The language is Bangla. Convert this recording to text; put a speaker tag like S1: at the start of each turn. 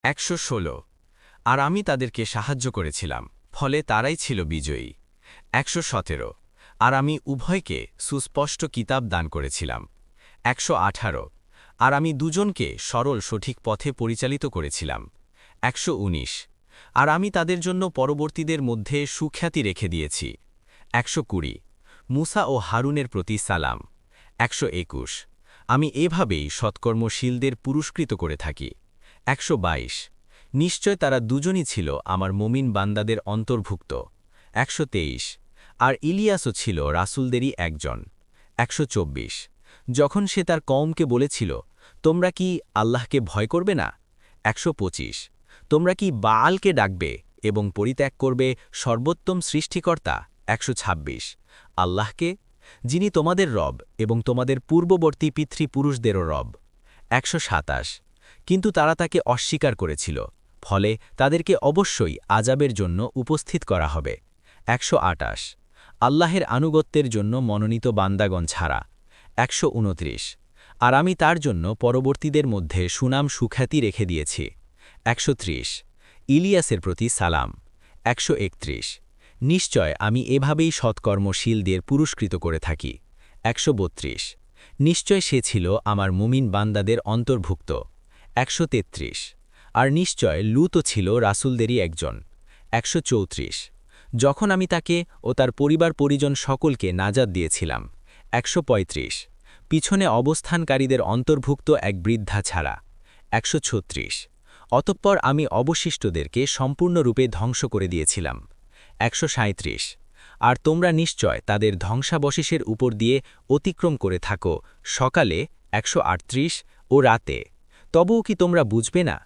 S1: 116 আর আমি তাদেরকে সাহায্য করেছিলাম, ফলে তারাই ছিল বিজয়ী। 117 আর আমি উভয়কে সুস্পষ্ট কিতাব দান করেছিলাম। 118 আর আমি দুজনকে সরল সঠিক পথে পরিচালিত করেছিলাম। 119 আর আমি তাদের জন্য পরবর্তীদের মধ্যে সুখ্যাতি রেখে দিয়েছি। 120 মুসা ও হারুনের প্রতি সালাম। 121 আমি এভাবেই সৎকর্মশীলদের পুরস্কৃত করে থাকি। 122 নিশ্চয় তারা দুজনই ছিল আমার মমিন বান্দাদের অন্তর্ভুক্ত। 123 আর ইলিয়াসও ছিল রাসূলদেরই একজন। 124 যখন সে তার কওমকে বলেছিল, তোমরা কি আল্লাহকে ভয় করবে না? 125 তোমরা কি বাআলকে ডাকবে এবং পরিত্যাগ করবে সর্বোত্তম সৃষ্টিকর্তা? 126 আল্লাহকে, যিনি তোমাদের রব এবং তোমাদের পূর্ববর্তী পিতৃপুরুষদেরও রব। 127 কিন্তু তারা তাকে অস্বীকার করেছিল, ফলে তাদেরকে অবশ্যই আযাবের জন্য উপস্থিত করা হবে। 128 আল্লাহের আনুগত্যের জন্য মনোনীত বান্দাগণ ছাড়া। 129 আর আমি তার জন্য পরবর্তীদের মধ্যে সুনাম সুখ্যাতি রেখে দিয়েছি। 130 ইলিয়াসের প্রতি সালাম। 131 নিশ্চয় আমি এভাবেই সৎকর্মশীলদের পুরস্কৃত করে থাকি। 132 নিশ্চয় সে ছিল আমার মুমিন বান্দাদের অন্তর্ভুক্ত। 133 আর নিশ্চয় লূতও ছিল রাসূলদেরই একজন। 134 যখন আমি তাকে ও তার পরিবার পরিজন সকলকে নাজাত দিয়েছিলাম। 135 পিছনে অবস্থানকারীদের অন্তর্ভুক্ত এক বৃদ্ধা ছাড়া। 136 অতঃপর আমি অবশিষ্টদেরকে সম্পূর্ণরূপে ধ্বংস করে দিয়েছিলাম। 137 আর তোমরা নিশ্চয় তাদের ধ্বংসাবশেষের উপর দিয়ে অতিক্রম করে থাকো সকালে 138 ও রাতে, তবুও কি তোমরা বুঝবে না?